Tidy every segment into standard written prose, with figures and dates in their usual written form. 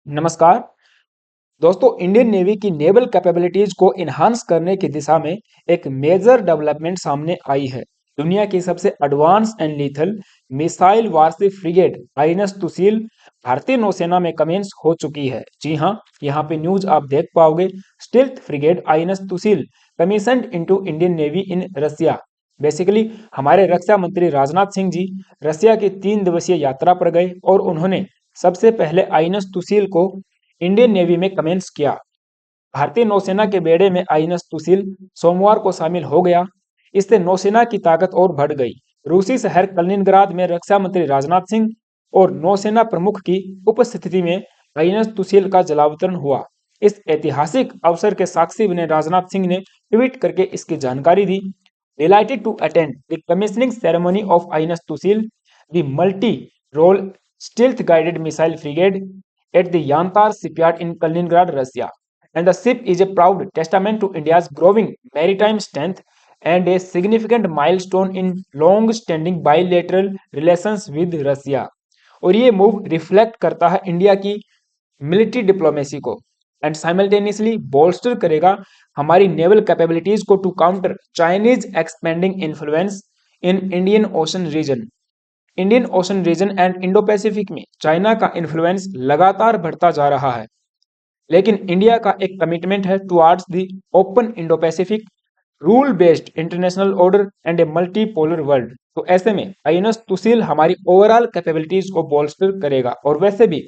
नमस्कार दोस्तों। Indian navy की नेवल कैपेबिलिटीज को इन्हांस करने की दिशा में एक मेजर डेवलपमेंट सामने आई है। दुनिया की सबसे advance and lethal missile warship frigate INS Tushil भारतीय नौसेना में कमेंस हो चुकी है। जी हाँ, यहाँ पे न्यूज आप देख पाओगे। Stealth frigate INS Tushil commissioned into Indian Navy in Russia. Basically हमारे रक्षा मंत्री राजनाथ सिंह जी रसिया की 3 दिवसीय यात्रा पर गए और उन्होंने सबसे पहले आईएनएस तुसील को इंडियन नेवी में कमेंस किया। भारतीय नौसेना के बेड़े में आईएनएस तुसील सोमवार को शामिल हो गया। इससे नौसेना की ताकत और बढ़ गई। रूसी शहर कलिनिंग्राद में रक्षा मंत्री राजनाथ सिंह और नौसेना प्रमुख की उपस्थिति में आईएनएस तुसील का जलावतरण हुआ। इस ऐतिहासिक अवसर के साक्षी बने राजनाथ सिंह ने ट्वीट करके इसकी जानकारी दी। Delighted to attend the commissioning ceremony of INS Tusil, the multi-role stealth-guided missile frigate at the Yantar shipyard in Kaliningrad, Russia. And the ship is a proud testament to India's growing maritime strength and a significant milestone in long-standing bilateral relations with Russia. और ये move reflect करता है India की military diplomacy को and simultaneously bolster करेगा हमारी naval capabilities को to counter Chinese expanding influence in Indian Ocean region and Indo Pacific में चाइना का इन्फ्लुएंस लगातार बढ़ता जा रहा है, लेकिन इंडिया का एक कमिटमेंट है towards the open Indo Pacific rule based international order and A multipolar world. तो ऐसे में आईएनएस तुसील हमारी ओवरऑल कैपेबिलिटीज को बोल्स्टर करेगा। और वैसे भी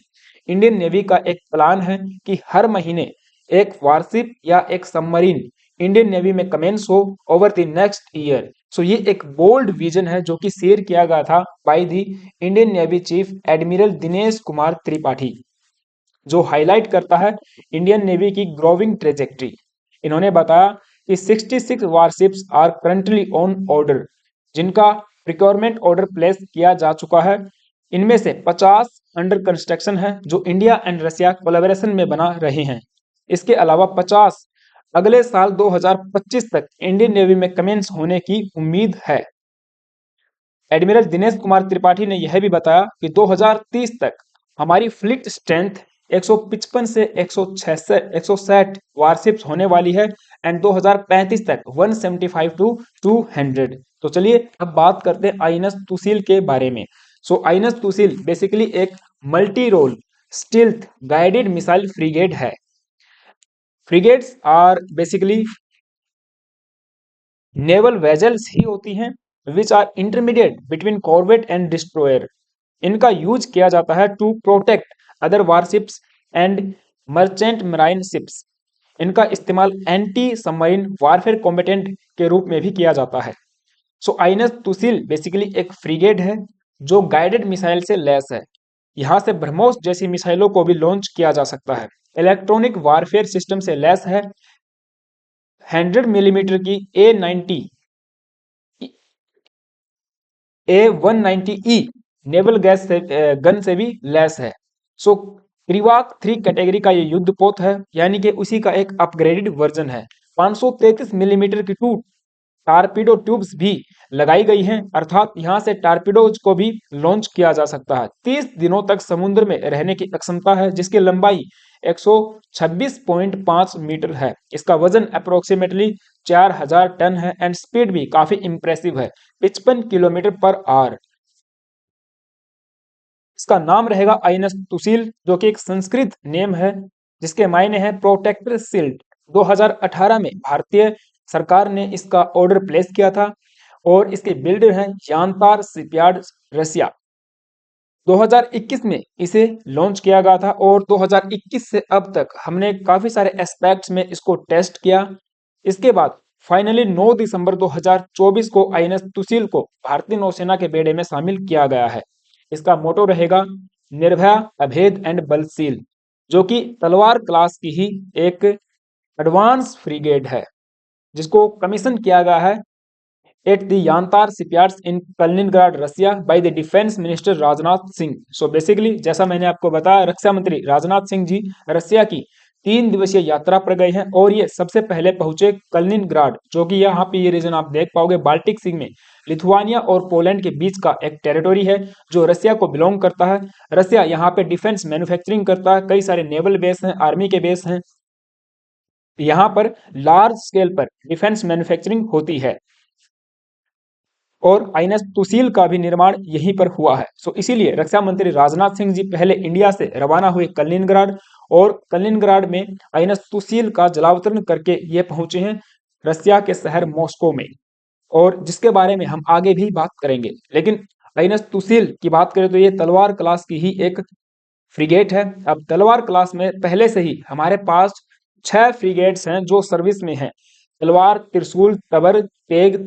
इंडियन नेवी का एक प्लान है कि हर महीने एक वारशिप या एक सबमरीन इंडियन नेवी में कमेंस हो ओवर द नेक्स्ट ईयर। सो ये एक बोल्ड विजन है जो कि शेयर किया गया था by the Indian navy chief admiral Dinesh Kumar Tripathi, जो हाईलाइट करता है इंडियन नेवी की ग्रोविंग ट्रेजेक्ट्री। इन्होंने बताया कि 66 warships are currently on order, जिनका प्रिक्योरमेंट ऑर्डर प्लेस किया जा चुका है। इनमें से 50 अंडर कंस्ट्रक्शन है जो इंडिया एंड रशिया कोलैबोरेशन में बना रहे हैं। इसके अलावा 50 अगले साल 2025 तक इंडियन नेवी में कमेंस होने की उम्मीद है। एडमिरल दिनेश कुमार त्रिपाठी ने यह भी बताया कि 2030 तक हमारी फ्लीट स्ट्रेंथ 155 से 160 वारशिप्स होने वाली है एंड 2035 तक 175 टू 200। तो चलिए अब बात करते हैं आईएनएस तुसील के बारे में। सो आईएनएस तुसील बेसिकली एक multi role stealth guided missile frigate है। Frigates are basically naval vessels ही होती हैं which are intermediate between corvette and destroyer. इनका यूज किया जाता है to protect other warships and merchant marine ships. इनका इस्तेमाल एंटी सबमरीन वारफेयर कॉम्बेटेंट के रूप में भी किया जाता है। सो आईएनएस तुसील बेसिकली एक फ्रिगेट है जो गाइडेड मिसाइल से लैस है। यहाँ से ब्रह्मोस जैसी मिसाइलों को भी लॉन्च किया जा सकता है। इलेक्ट्रॉनिक वारफेयर सिस्टम से लैस है। 100 मिलीमीटर की A190E नेवल गैस से गन से भी लैस है। सो क्रिवाक 3 कैटेगरी का ये युद्धपोत है, यानी कि उसी का एक अपग्रेडेड वर्जन है। 533 मिलीमीटर की 2 टारपीडो ट्यूब्स भी लगाई गई हैं, अर्थात यहां से टारपीडोज को भी लॉन्च किया जा सकता है। 30 दिनों तक समुद्र में रहने की क्षमता है, जिसकी लंबाई 126.5 मीटर है। इसका वजन अप्रोक्सीमेटली 4000 टन है एंड स्पीड भी काफी इंप्रेसिव है, 55 किलोमीटर पर आवर। इसका नाम रहेगा आईएनएस तुसील, जो कि एक संस्कृत नेम है जिसके मायने हैं प्रोटेक्टर शील्ड। 2018 में भारतीय सरकार ने इसका ऑर्डर प्लेस किया था और इसके बिल्डर हैं यांतार शिपयार्ड रसिया। 2021 में इसे लॉन्च किया गया था और 2021 से अब तक हमने काफी सारे एस्पेक्ट्स में इसको टेस्ट किया। इसके बाद फाइनली 9 दिसंबर 2024 को आईएनएस तुसील को भारतीय नौसेना के बेड़े में शामिल किया गया है। इसका मोटो रहेगा निर्भया, अभेद एंड बलशील, जो कि तलवार क्लास की ही एक एडवांस फ्रिगेट है जिसको कमीशन किया गया है at the Yantar shipyards in Kaliningrad Russia by the defence minister Rajnath Singh. So basically जैसा मैंने आपको बताया, रक्षा मंत्री राजनाथ सिंह जी रसिया की 3 दिवसीय यात्रा पर गए हैं और ये सबसे पहले पहुंचे कलिनिनग्राड, जो कि यहाँ पे ये रीजन आप देख पाओगे बाल्टिक सी में लिथुआनिया और पोलैंड के बीच का एक टेरिटोरी है जो रसिया को बिलोंग करता है। रसिया यहाँ पे डिफेंस मैन्युफैक्चरिंग करता है, कई सारे नेवल बेस हैं, आर्मी के बेस हैं, यहाँ पर लार्ज स्केल पर डिफेंस मैन्युफैक्चरिंग होती है और आईएनएस तुसील का भी निर्माण यहीं पर हुआ है। सो इसीलिए रक्षा मंत्री राजनाथ सिंह जी पहले इंडिया से रवाना हुए कलिनिनग्राड और कलिनिनग्राड में आईएनएस तुसील का जलावतरण करके ये पहुंचे हैं रसिया के शहर मॉस्को में, और जिसके बारे में हम आगे भी बात करेंगे। लेकिन आईएनएस तुसील की बात करें तो ये तलवार क्लास की ही एक फ्रिगेट है। अब तलवार क्लास में पहले से ही हमारे पास 6 फ्रिगेट्स हैं जो सर्विस में हैं। तलवार, त्रिशूल, तबर, तेग,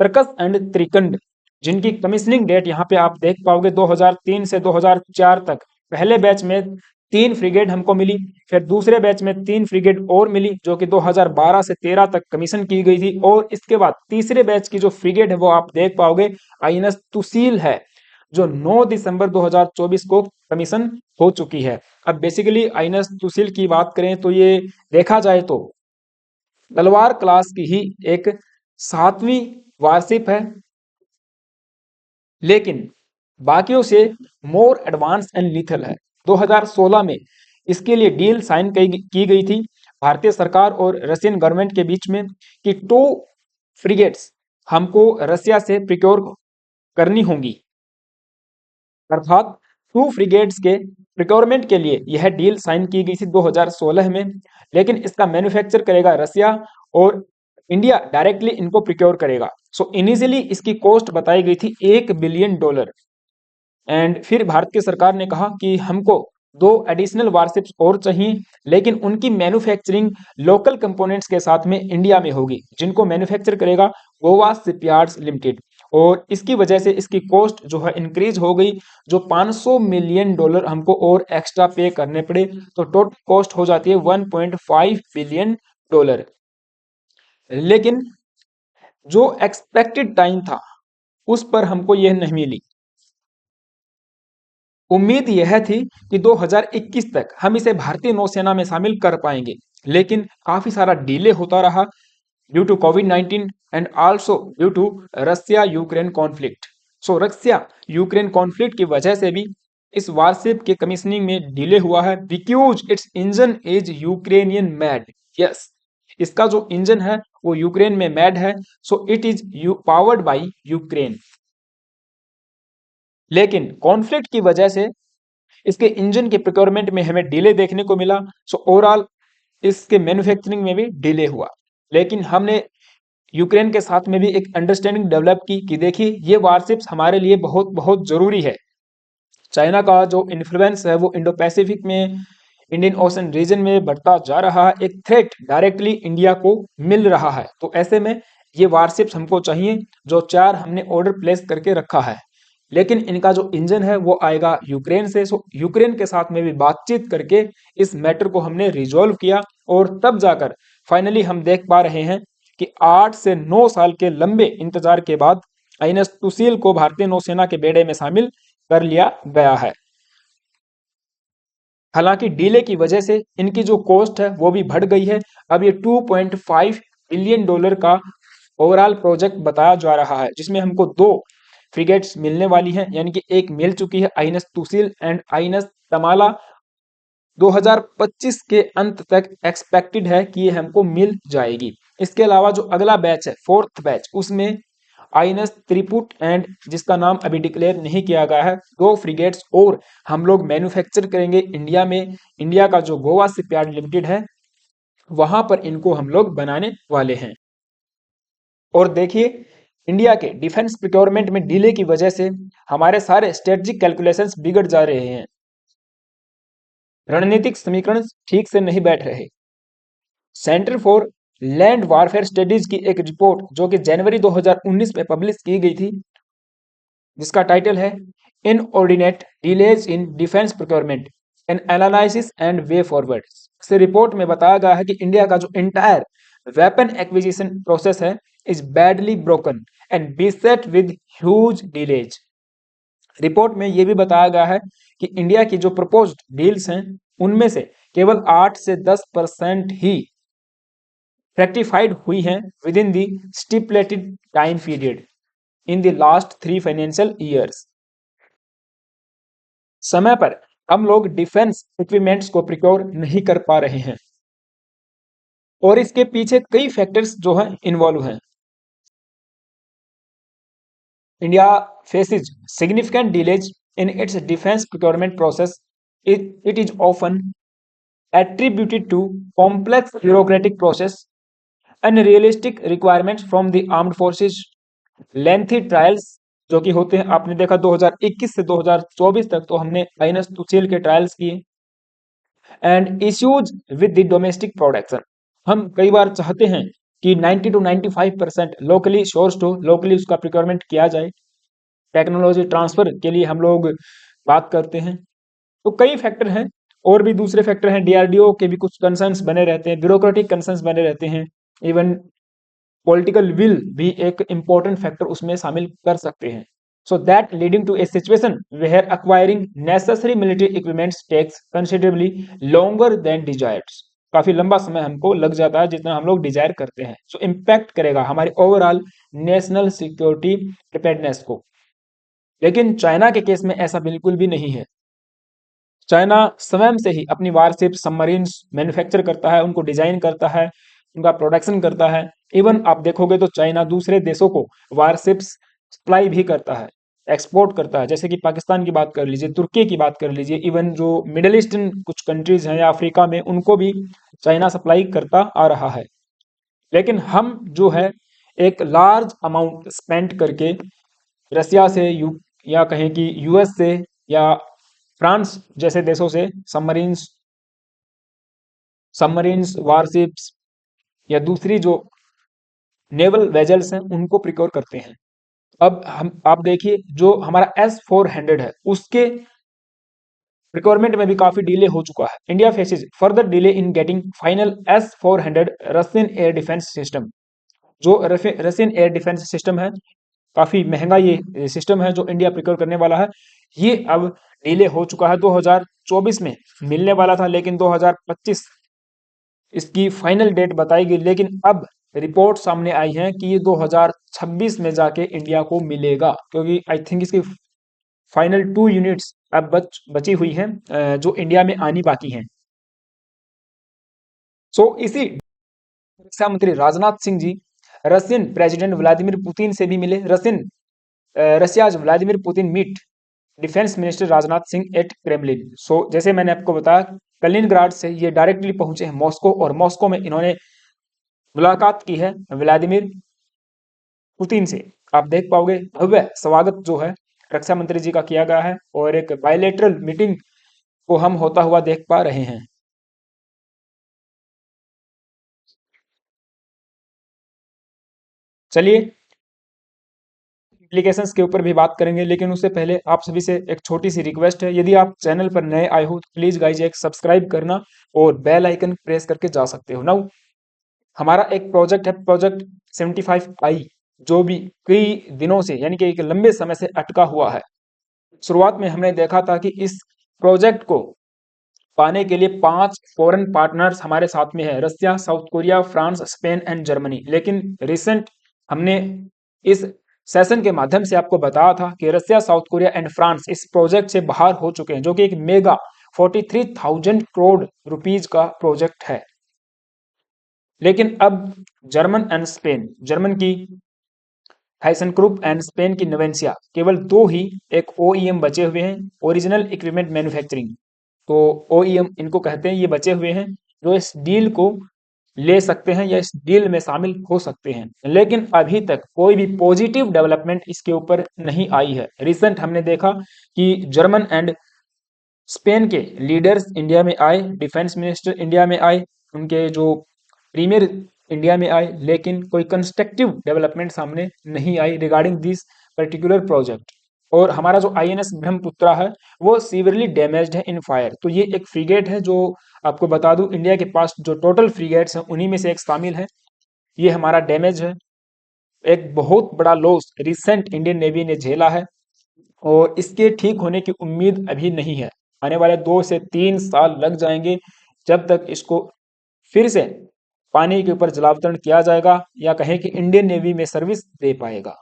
तरकस एंड त्रिकंड, जिनकी कमीशनिंग डेट यहाँ पे आप देख पाओगे 2003 से 2004 तक। पहले बैच में 3 फ्रिगेट हमको मिली, फिर दूसरे बैच में 3 फ्रिगेट और मिली जो कि 2012 से 13 तक कमीशन की गई थी, और इसके बाद तीसरे बैच की जो फ्रिगेट है वो आप देख पाओगे आईएनएस तुसील है जो 9 दिसंबर 2024 को कमीशन हो चुकी है। अब बेसिकली आईएनएस तुसील की बात करें तो ये देखा जाए तो तलवार क्लास की ही एक 7वीं वारशिप है, लेकिन बाकियों से मोर एडवांस एंड लीथल है। 2016 में इसके लिए डील साइन की गई थी भारतीय सरकार और रशियन गवर्नमेंट के बीच में कि 2 फ्रिगेट्स हमको रसिया से प्रिक्योर करनी होंगी, अर्थात 2 फ्रिगेट्स के प्रिक्योरमेंट के लिए यह डील साइन की गई थी 2016 में। लेकिन इसका मैन्युफैक्चर करेगा रसिया और इंडिया डायरेक्टली इनको प्रिक्योर करेगा। सो इनिशियली इसकी कॉस्ट बताई गई थी $1 बिलियन, एंड फिर भारत की सरकार ने कहा कि हमको 2 एडिशनल वारशिप्स और चाहिए, लेकिन उनकी मैन्युफैक्चरिंग लोकल कंपोनेंट्स के साथ में इंडिया में होगी, जिनको मैन्युफैक्चर करेगा गोवा शिपयार्ड्स लिमिटेड। और इसकी वजह से इसकी कॉस्ट जो है इंक्रीज हो गई, जो $500 मिलियन हमको और एक्स्ट्रा पे करने पड़े, तो टोटल कॉस्ट हो जाती है $1.5 बिलियन। लेकिन जो एक्सपेक्टेड टाइम था उस पर हमको यह नहीं मिली। उम्मीद यह थी कि 2021 तक हम इसे भारतीय नौसेना में शामिल कर पाएंगे, लेकिन काफी सारा डिले होता रहा ड्यू टू कोविड-19 and also due to Russia Ukraine conflict. So Russia Ukraine conflict की वजह से भी इस वारशिप के कमीशनिंग में डिले हुआ है, because it's engine is Ukrainian made. Yes, इसका जो इंजन है वो यूक्रेन में मेड है, so it is powered by Ukraine. लेकिन कॉन्फ्लिक्ट की वजह से इसके इंजन के प्रिक्योरमेंट में हमें डिले देखने को मिला। सो ओवरऑल इसके मैन्युफैक्चरिंग में भी डिले हुआ। लेकिन हमने यूक्रेन के साथ में भी एक अंडरस्टैंडिंग डेवलप की कि देखिए ये वारशिप्स हमारे लिए बहुत बहुत जरूरी है। चाइना का जो इन्फ्लुएंस है वो इंडो पैसिफिक में, इंडियन ओशन रीजन में बढ़ता जा रहा है, एक थ्रेट डायरेक्टली इंडिया को मिल रहा है। तो ऐसे में ये वारशिप्स हमको चाहिए, जो 4 हमने ऑर्डर प्लेस करके रखा है। लेकिन इनका जो इंजन है वो आएगा यूक्रेन से। सो यूक्रेन के साथ में भी बातचीत करके इस मैटर को हमने रिजॉल्व किया, और तब जाकर फाइनली हम देख पा रहे हैं कि 8 से 9 साल के लंबे इंतजार के बाद आईएनएस तुसील को भारतीय नौसेना के बेड़े में शामिल कर लिया गया है। हालांकि डिले की वजह से इनकी जो कॉस्ट है वो भी बढ़ गई है। अब ये $2.5 बिलियन का ओवरऑल प्रोजेक्ट बताया जा रहा है, जिसमें हमको 2 फ्रिगेट्स मिलने वाली हैं, यानी कि एक मिल चुकी है आईएनएस तुसील एंड आईएनएस तमाला। 2025 के अंत तक एक्सपेक्टेड है कि ये हमको मिल जाएगी। इसके अलावा जो अगला बैच है 4th बैच, उसमें आईएनएस त्रिपुट एंड जिसका नाम अभी डिक्लेयर नहीं किया गया है, 2 फ्रिगेट्स और हम लोग मैन्युफैक्चर करेंगे इंडिया में। इंडिया का जो गोवा शिपयार्ड लिमिटेड है वहां पर इनको हम लोग बनाने वाले हैं। और देखिए इंडिया के डिफेंस प्रिक्योरमेंट में डिले की वजह से हमारे सारे स्ट्रेटजिक कैलकुलेशंस बिगड़ जा रहे हैं, रणनीतिक समीकरण ठीक से नहीं बैठ रहे। Centre for land warfare studies की एक रिपोर्ट जो कि जनवरी 2019 में पब्लिश की गई थी, जिसका टाइटल है inordinate delays in defence procurement an analysis and way forward. इस रिपोर्ट में बताया गया है कि इंडिया का जो इंटायर वेपन एक्विजिशन प्रोसेस है is badly broken and beset with huge delays. Report में यह भी बताया गया है कि इंडिया की जो प्रपोज्ड डील्स हैं उनमें से केवल 8 से 10% ही रेक्टिफाइड हुई हैं with in the stipulated time period in the last 3 financial years. समय पर हम लोग डिफेंस इक्विपमेंट्स को प्रिक्योर नहीं कर पा रहे हैं और इसके पीछे कई फैक्टर्स जो हैं इन्वॉल्व हैं। India faces significant delays in its defense procurement process. It is often attributed to complex bureaucratic process, unrealistic requirements from the armed forces, lengthy trials जो कि होते हैं। आपने देखा 2021 से 2024 तक तो हमने आईएनएस सुशील के ट्रायल्स किए। And issues with the domestic production, हम कई बार चाहते हैं कि 90 to 95% लोकली सोर्स्ड हो, लोकली उसका प्रिक्योरमेंट किया जाए। टेक्नोलॉजी ट्रांसफर के लिए हम लोग बात करते हैं। तो कई फैक्टर हैं और भी दूसरे फैक्टर हैं। डीआरडीओ के भी कुछ कंसर्न्स बने रहते हैं, ब्यूरोक्रेटिक कंसर्न्स बने रहते हैं। इवन पॉलिटिकल विल भी एक इंपॉर्टेंट फैक्टर उसमें शामिल कर सकते हैं। So that leading to a situation where acquiring necessary military equipments takes considerably longer than desired. काफी लंबा समय हमको लग जाता है जितना हम लोग डिजायर करते हैं। सो इम्पैक्ट करेगा हमारी ओवरऑल नेशनल सिक्योरिटी प्रिपेयर्डनेस को। लेकिन चाइना के केस में ऐसा बिल्कुल भी नहीं है। चाइना स्वयं से ही अपनी वारशिप सबमरीन्स मैन्युफैक्चर करता है, उनको डिजाइन करता है, उनका प्रोडक्शन करता है। इवन आप देखोगे तो चाइना दूसरे देशों को वारशिप्स सप्लाई भी करता है, एक्सपोर्ट करता है। जैसे कि पाकिस्तान की बात कर लीजिए, तुर्की की बात कर लीजिए, इवन जो मिडल ईस्टर्न कुछ कंट्रीज हैं या अफ्रीका में, उनको भी चाइना सप्लाई करता आ रहा है। लेकिन हम जो है एक लार्ज अमाउंट स्पेंड करके रसिया से या कहें कि यूएस से या फ्रांस जैसे देशों से सबमरीन्स वारशिप्स या दूसरी जो नेवल वेजल्स हैं उनको प्रिक्योर करते हैं। अब हम आप देखिए जो हमारा S-400 है उसके प्रिक्योरमेंट में भी काफी डिले हो चुका है। India faces further delay in getting final S-400 Russian air defence system. जो रशियन एयर डिफेंस सिस्टम है, काफी महंगा ये सिस्टम है जो इंडिया प्रिक्योर करने वाला है। ये अब डिले हो चुका है, 2024 में मिलने वाला था लेकिन 2025 इसकी फाइनल डेट बताई गई। लेकिन अब रिपोर्ट सामने आई है कि ये 2026 में जाके इंडिया को मिलेगा, क्योंकि आई थिंक इसकी फाइनल 2 यूनिट्स अब बची हुई हैं जो इंडिया में आनी बाकी हैं। सो इसी रक्षा मंत्री Rajnath Singh ji Russian president Vladimir Putin से भी मिले। Russia's Vladimir Putin meet defence minister Rajnath Singh at Kremlin. So जैसे मैंने आपको बताया, कलिनग्राड से ये डायरेक्टली पहुंचे हैं मॉस्को और मॉस्को में इन्होंने मुलाकात की है व्लादिमीर पुतिन से। आप देख पाओगे भव्य स्वागत जो है रक्षा मंत्री जी का किया गया है और एक बायलैटरल मीटिंग को हम होता हुआ देख पा रहे हैं। चलिए एप्लीकेशंस के ऊपर भी बात करेंगे, लेकिन उससे पहले आप सभी से एक छोटी सी रिक्वेस्ट है। यदि आप चैनल पर नए आए हो तो प्लीज गाइज एक सब्सक्राइब करना और बेल आइकन प्रेस करके जा सकते हो। नाउ हमारा एक प्रोजेक्ट है, प्रोजेक्ट 75I, जो भी कई दिनों से यानी कि एक लंबे समय से अटका हुआ है। शुरुआत में हमने देखा था कि इस प्रोजेक्ट को पाने के लिए 5 फॉरेन पार्टनर्स हमारे साथ में है, Russia, South Korea, France, Spain and Germany. लेकिन रिसेंट हमने इस सेशन के माध्यम से आपको बताया था कि रसिया, साउथ कोरिया एंड फ्रांस इस प्रोजेक्ट से बाहर हो चुके हैं, जो कि एक मेगा 43,000 करोड़ रुपीज का प्रोजेक्ट है। लेकिन अब जर्मन एंड स्पेन, जर्मन की थाइसन ग्रुप एंड स्पेन की नवेंसिया, केवल दो ही एक ओईएम बचे हुए हैं, ओरिजिनल इक्विपमेंट मैन्युफैक्चरिंग। तो ओईएम इनको कहते हैं, ये बचे हुए हैं जो इस डील को ले सकते हैं या इस डील में शामिल हो सकते हैं। लेकिन अभी तक कोई भी पॉजिटिव डेवलपमेंट इसके ऊपर नहीं आई है। रिसेंट हमने देखा कि जर्मन एंड स्पेन के लीडर्स इंडिया में आए, डिफेंस मिनिस्टर इंडिया में आए, उनके जो प्रीमियर इंडिया में आए, लेकिन कोई कंस्ट्रक्टिव डेवलपमेंट सामने नहीं आई रिगार्डिंग दिस पर्टिकुलर प्रोजेक्ट। और हमारा जो आईएनएस ब्रह्मपुत्रा है वो सीवियरली डैमेज्ड है इन फायर। तो ये एक फ्रीगेट है जो आपको बता दूं इंडिया के पास जो टोटल फ्रीगेट्स हैं उन्हीं में से एक शामिल है। ये हमारा डैमेज है, एक बहुत बड़ा लॉस रिसेंट इंडियन नेवी ने झेला है और इसके ठीक होने की उम्मीद अभी नहीं है। आने वाले 2 से 3 साल लग जाएंगे जब तक इसको फिर से पानी के ऊपर जलावतरण किया जाएगा या कहें कि इंडियन नेवी में सर्विस दे पाएगा।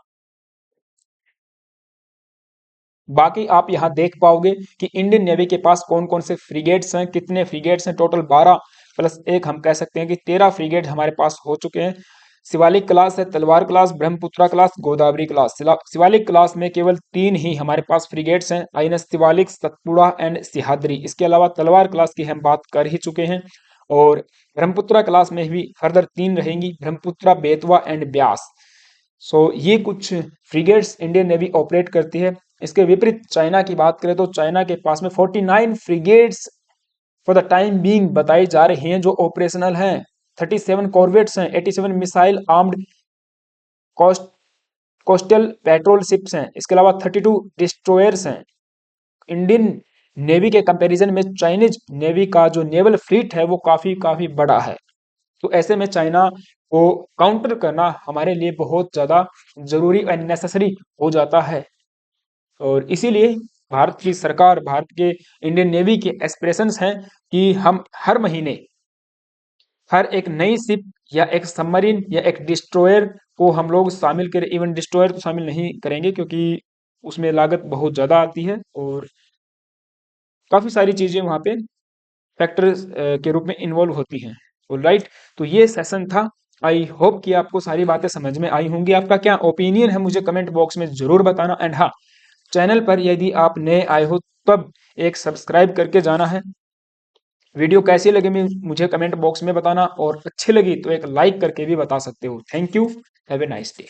बाकी आप यहाँ देख पाओगे कि इंडियन नेवी के पास कौन कौन से फ्रिगेट्स हैं, कितने फ्रिगेट्स हैं, टोटल 12 प्लस 1 हम कह सकते हैं कि 13 फ्रिगेट हमारे पास हो चुके हैं। शिवालिक क्लास है, तलवार class, Brahmaputra class, Godavari class. Shivalik class में केवल 3 ही हमारे पास फ्रिगेट्स हैं, आईएनएस शिवालिक, सतपुड़ा एंड सिहाद्री। इसके अलावा तलवार क्लास की हम बात कर ही चुके हैं। और ब्रह्मपुत्रा क्लास में भी फर्दर 3 रहेंगी, ब्रह्मपुत्रा, बेतवा एंड ब्यास। ये कुछ फ्रिगेट्स इंडियन नेवी ऑपरेट करती है। इसके विपरीत चाइना की बात करें तो चाइना के पास में 49 frigates for the time being बताई जा रही हैं जो ऑपरेशनल हैं। 37 कॉर्वेट्स हैं, 87 missile armed coast coastal patrol ships हैं। इसके अलावा 32 डिस्ट्रॉयर्स हैं। इंडियन नेवी के कंपैरिजन में चाइनीज नेवी का जो नेवल फ्लीट है वो काफी काफी बड़ा है। तो ऐसे में चाइना को काउंटर करना हमारे लिए बहुत ज़्यादा जरूरी एंड नेसेसरी हो जाता है। और इसीलिए भारत की सरकार, भारत के इंडियन नेवी के एस्पिरेशंस हैं कि हम हर महीने हर एक नई शिप या एक सबमरीन या एक डिस्ट्रॉयर को हम लोग शामिल करें। इवन डिस्ट्रॉयर तो शामिल नहीं करेंगे क्योंकि उसमें लागत बहुत ज़्यादा आती है और काफ़ी सारी चीज़ें वहाँ पे फैक्टर्स के रूप में इन्वॉल्व होती हैं। राइट, तो ये सेशन था। आई होप कि आपको सारी बातें समझ में आई होंगी। आपका क्या ओपिनियन है मुझे कमेंट बॉक्स में ज़रूर बताना। एंड हाँ, चैनल पर यदि आप नए आए हो तब एक सब्सक्राइब करके जाना है। वीडियो कैसी लगी मुझे कमेंट बॉक्स में बताना और अच्छी लगी तो एक लाइक करके भी बता सकते हो। Thank you, have a nice day.